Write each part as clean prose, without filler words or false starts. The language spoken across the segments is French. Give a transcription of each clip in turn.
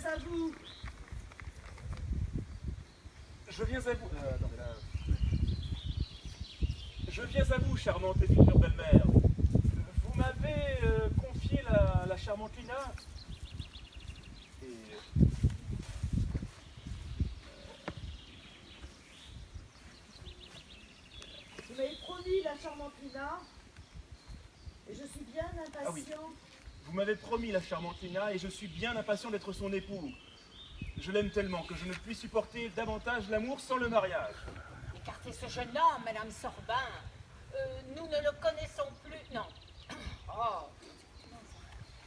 viens à vous. Je viens à vous. Attendez là. Je viens à vous, charmante et future belle-mère. Vous m'avez confié la charmante Lina. Et. Vous m'avez promis la charmante Lina. Et je suis bien impatient. Ah oui. Vous m'avez promis la charmante Lina et je suis bien impatient d'être son époux. Je l'aime tellement que je ne puis supporter davantage l'amour sans le mariage. Écartez ce jeune homme, Madame Sorbin. Nous ne le connaissons plus. Non. Oh.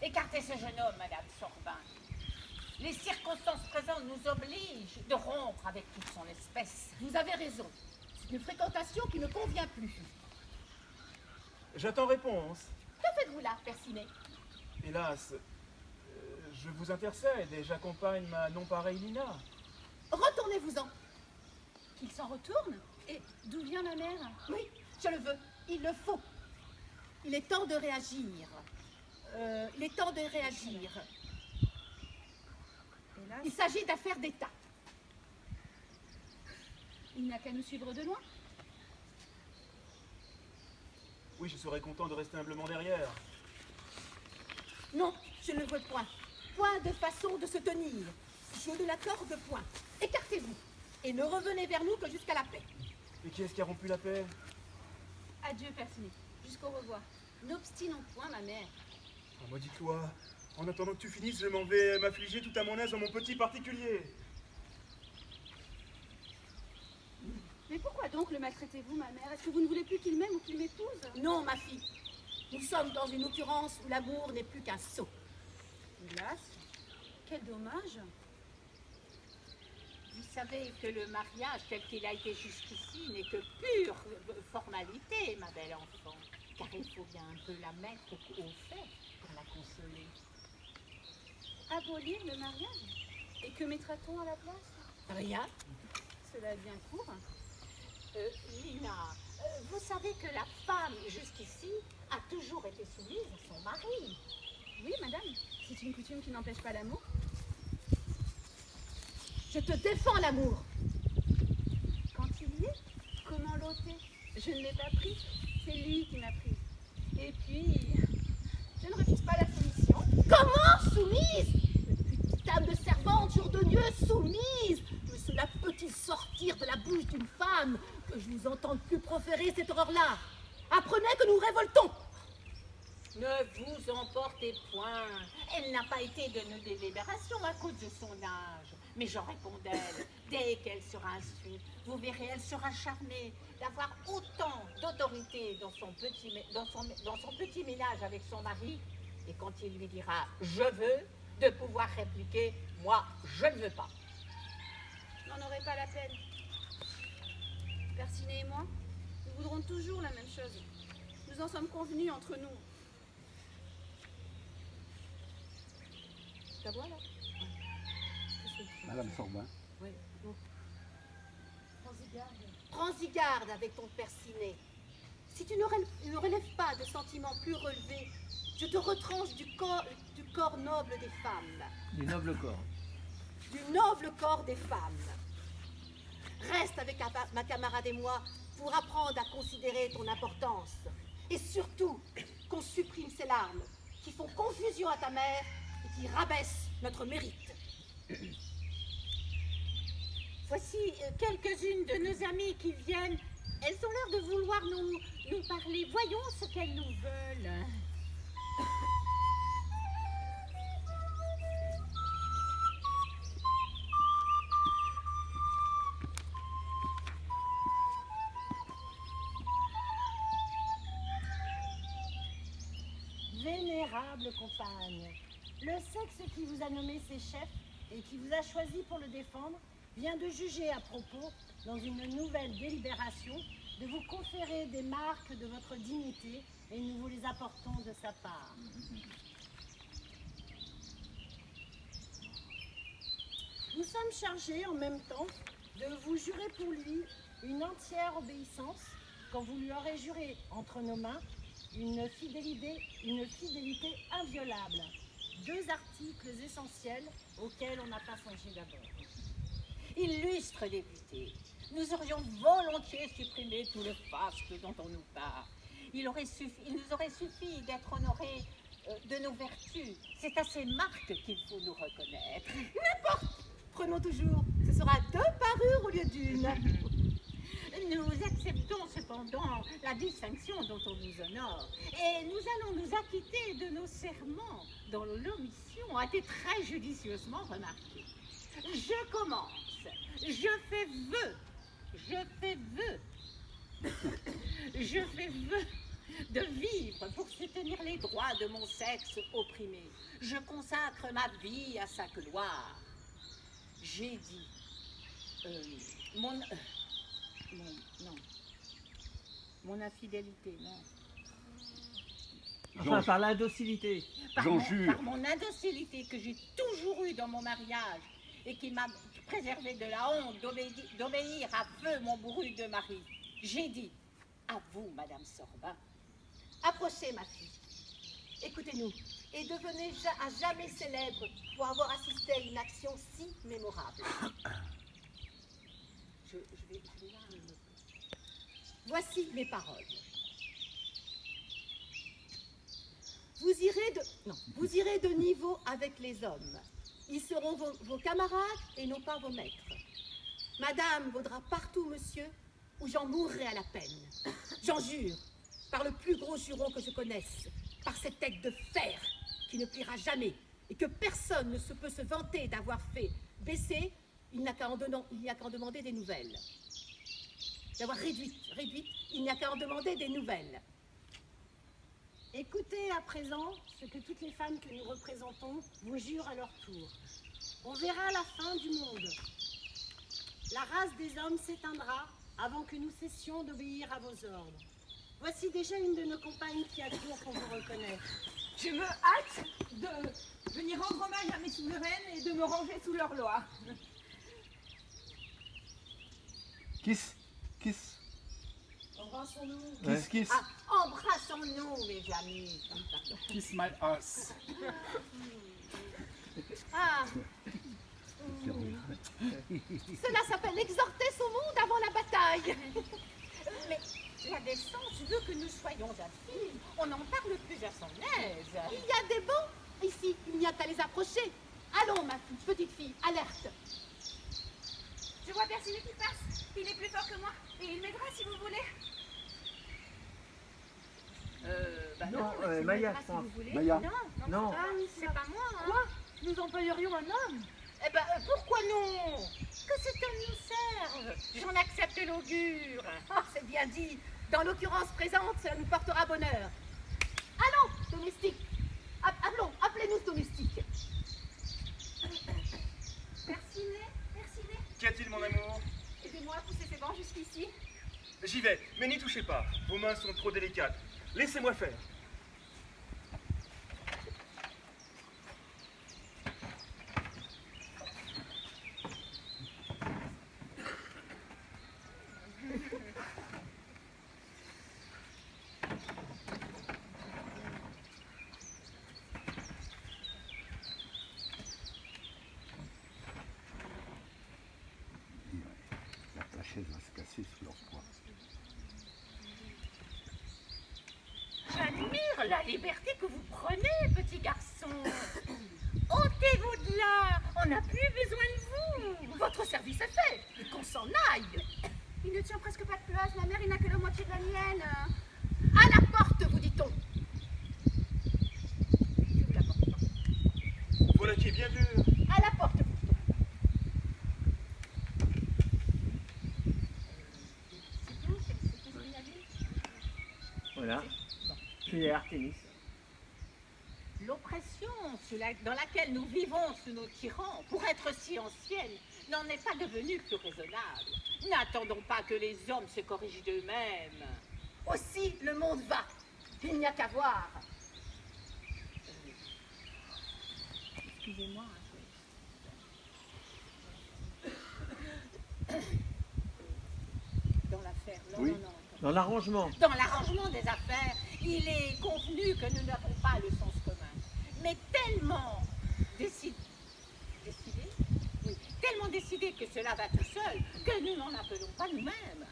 Écartez ce jeune homme, Madame Sorbin. Les circonstances présentes nous obligent de rompre avec toute son espèce. Vous avez raison. C'est une fréquentation qui ne convient plus. J'attends réponse. Que faites-vous là, Percinet? Hélas, je vous intercède et j'accompagne ma non-pareille Lina. Retournez-vous-en. Qu'il s'en retourne? Et d'où vient la mère? Oui, je le veux. Il le faut. Il est temps de réagir. Il est temps de réagir. Hélas, Il s'agit d'affaires d'État. il n'a qu'à nous suivre de loin. Oui, je serais content de rester humblement derrière. Non, je ne le veux point. Point de façon de se tenir. Je ne l'accorde point. Écartez-vous. Et ne revenez vers nous que jusqu'à la paix. Et qui est-ce qui a rompu la paix? Adieu, Percinet. Jusqu'au revoir. N'obstinons point, ma mère. Oh, maudit-toi. En attendant que tu finisses, je m'en vais m'affliger tout à mon aise dans mon petit particulier. Mais pourquoi donc le maltraitez-vous, ma mère? Est-ce que vous ne voulez plus qu'il m'aime ou qu'il m'épouse? Non, ma fille. Nous sommes dans une occurrence où l'amour n'est plus qu'un sot. Hélas, quel dommage. Vous savez que le mariage, tel qu'il a été jusqu'ici, n'est que pure formalité, ma belle enfant. Car il faut bien un peu la mettre au fait pour la consoler. Abolir le mariage? Et que mettra-t-on à la place? Rien. Cela est bien court. Lina, vous savez que la femme, jusqu'ici, a toujours été soumise à son mari. Oui, madame. C'est une coutume qui n'empêche pas l'amour. Je te défends l'amour. Quand il y est, comment l'ôter? Je ne l'ai pas pris. C'est lui qui m'a prise. Et puis, je ne refuse pas la soumission. Comment soumise? Petite âme de servante, jour de Dieu, soumise. Mais cela peut-il sortir de la bouche d'une femme que je vous entende plus proférer cette horreur-là? Apprenez que nous révoltons. Ne vous emportez point. Elle n'a pas été de nos délibérations à cause de son âge. Mais j'en réponds d'elle. Dès qu'elle sera instruite, vous verrez, elle sera charmée d'avoir autant d'autorité dans son petit ménage avec son mari. Et quand il lui dira « je veux », de pouvoir répliquer « moi, je ne veux pas ». N'en aurait pas la peine. Percinet et moi, nous voudrons toujours la même chose. Nous en sommes convenus entre nous. Ça voilà. Madame Sorbin. Oui. Prends-y garde avec ton Percinet. Si tu ne relèves pas de sentiments plus relevés, je te retranche du corps noble des femmes. Du noble corps. Du noble corps des femmes. Reste avec ma camarade et moi pour apprendre à considérer ton importance. Et surtout, qu'on supprime ces larmes qui font confusion à ta mère et qui rabaissent notre mérite. Voici quelques-unes de nos amies qui viennent. Elles ont l'air de vouloir nous parler. Voyons ce qu'elles nous veulent. Vénérable compagne, le sexe qui vous a nommé ses chefs et qui vous a choisi pour le défendre vient de juger à propos, dans une nouvelle délibération, de vous conférer des marques de votre dignité et nous vous les apportons de sa part. Nous sommes chargés en même temps de vous jurer pour lui une entière obéissance quand vous lui aurez juré entre nos mains une fidélité inviolable. 2 articles essentiels auxquels on n'a pas songé d'abord. Illustre député, nous aurions volontiers supprimé tout le faste dont on nous parle. Il nous aurait suffi d'être honorés de nos vertus. C'est à ces marques qu'il faut nous reconnaître. N'importe. Prenons toujours. Ce sera 2 parures au lieu d'1. Nous acceptons cependant la distinction dont on nous honore et nous allons nous acquitter de nos serments dont l'omission a été très judicieusement remarquée. Je commence. Je fais vœu de vivre pour soutenir les droits de mon sexe opprimé. Je consacre ma vie à sa gloire. J'ai dit mon infidélité, non. Enfin, par l'indocilité. Par mon indocilité que j'ai toujours eue dans mon mariage et qui m'a préservé de la honte d'obéir à feu mon bourru de mari. J'ai dit, à vous, Madame Sorbin. Approchez, ma fille. Écoutez-nous et devenez à jamais célèbre pour avoir assisté à une action si mémorable. Je vais là. Voici mes paroles. Vous irez de niveau avec les hommes. Ils seront vos camarades et non pas vos maîtres. Madame vaudra partout monsieur, ou j'en mourrai à la peine. J'en jure, par le plus gros juron que je connaisse, par cette tête de fer qui ne pliera jamais et que personne ne peut se vanter d'avoir fait baisser, il n'y a qu'à en demander des nouvelles. D'avoir réduite, il n'y a qu'à en demander des nouvelles. Écoutez à présent ce que toutes les femmes que nous représentons vous jurent à leur tour. On verra la fin du monde. La race des hommes s'éteindra avant que nous cessions d'obéir à vos ordres. Voici déjà une de nos compagnes qui accourt pour vous reconnaître. Je me hâte de venir rendre hommage à mes souveraines et de me ranger sous leur loi. Kiss. Embrassons-nous. Kiss. Ah, embrassons-nous, mes amis. Kiss my ass. Ah. Cela s'appelle exhorter son monde avant la bataille. Mais la décence veut que nous soyons intimes. On n'en parle plus à son aise. Il y a des bons ici, il n'y a qu'à les approcher. Allons, ma petite fille, alerte. Je vois Percinet qui passe. Il est plus fort que moi et il m'aidera si vous voulez. Non, Maya, je pense. Maya. Non. Ah, c'est pas moi. Hein. Quoi? Nous employerions un homme? Eh ben, pourquoi non? Que cet homme nous serve. J'en accepte l'augure. Ah, c'est bien dit. Dans l'occurrence présente, cela nous portera bonheur. Allons, domestique. Appelez-nous domestique. Percinet. Qu'y a-t-il, mon amour? Aidez-moi à pousser ces bancs jusqu'ici. J'y vais, mais n'y touchez pas. Vos mains sont trop délicates. Laissez-moi faire. La chaise va se casser sous leur poids. J'admire la liberté que vous prenez, petit garçon. Ôtez-vous de là. On n'a plus besoin de vous. Votre service est fait. Et qu'on s'en aille. Il ne tient presque pas de place. La mère, il n'a que la moitié de la mienne. À la porte, vous dit-on. Voilà qui est bien dur. À la porte, vous dit-on. Voilà. Puis Artémis. L'oppression dans laquelle nous vivons sous nos tyrans, pour être si ancienne, n'en est pas devenue plus raisonnable. N'attendons pas que les hommes se corrigent d'eux-mêmes. Aussi, le monde va. Il n'y a qu'à voir. Excusez-moi. Dans l'affaire, non, Oui. non. Dans l'arrangement. Dans l'arrangement des affaires, il est convenu que nous n'avons pas le sens commun. mais tellement décidé, oui, tellement décidé que cela va tout seul, que nous n'en appelons pas nous-mêmes.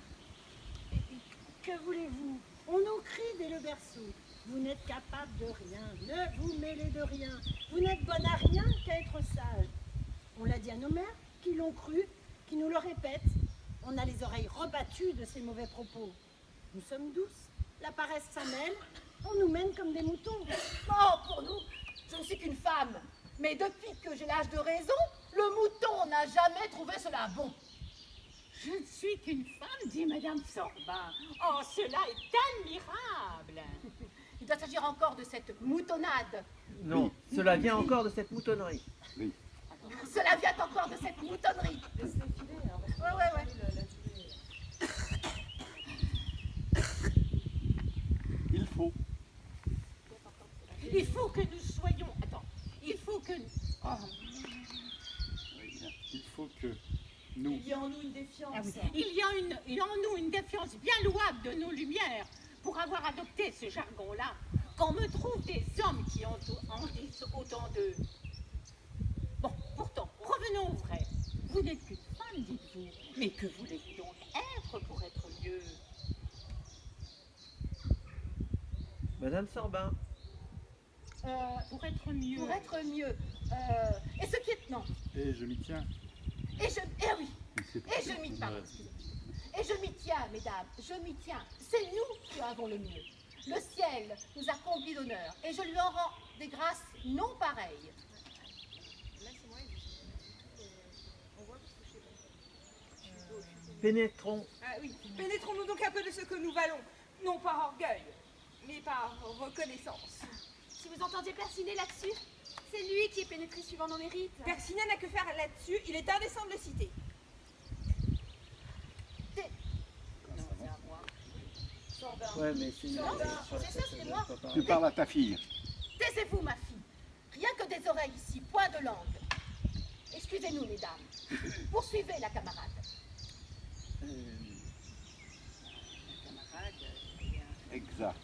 Que voulez-vous? On nous crie dès le berceau. Vous n'êtes capable de rien, ne vous mêlez de rien. Vous n'êtes bonne à rien qu'à être sage. On l'a dit à nos mères, qui l'ont cru, qui nous le répètent. On a les oreilles rebattues de ces mauvais propos. Nous sommes douces, la paresse s'amène, on nous mène comme des moutons. Oh, pour nous, je ne suis qu'une femme. Mais depuis que j'ai l'âge de raison, le mouton n'a jamais trouvé cela bon. Je ne suis qu'une femme, dit Madame Sorbin. Oh, cela est admirable. Il doit s'agir encore de cette moutonnade. Non, cela vient encore de cette moutonnerie. Cela vient encore de cette moutonnerie. Ouais. Il faut que nous soyons... Attends, il faut que... Oh, Il faut que nous... Il y a en nous une défiance. ah oui. Il y a en nous une défiance bien louable de nos lumières pour avoir adopté ce jargon-là. Qu'on me trouve des hommes qui en disent autant d'eux. Bon, pourtant, revenons au vrai. Vous n'êtes qu'une femme, dites-vous. Mais que voulez-vous donc être pour être mieux? Madame Sorbin, Pour être mieux. Pour être mieux. Et ce qui est... Non. Et je m'y tiens. Et je... Eh oui. Mais c'est- Et je m'y... Pardon, excusez-moi. Et je m'y tiens, mesdames. Je m'y tiens. C'est nous qui avons le mieux. Le ciel nous a conduits d'honneur. Et je lui en rends des grâces non pareilles. pénétrons. Ah oui, pénétrons-nous donc un peu de ce que nous valons, non par orgueil, mais par reconnaissance. Si vous entendiez Percinet là-dessus, c'est lui qui est pénétré suivant nos mérites. Percinet n'a que faire là-dessus, il est indécent de le citer. Ouais, mais c'est... c'est ça, c'est moi. Tu parles à ta fille. Taisez-vous, ma fille. Rien que des oreilles ici, point de langue. Excusez-nous, mesdames. Poursuivez la camarade. Exact.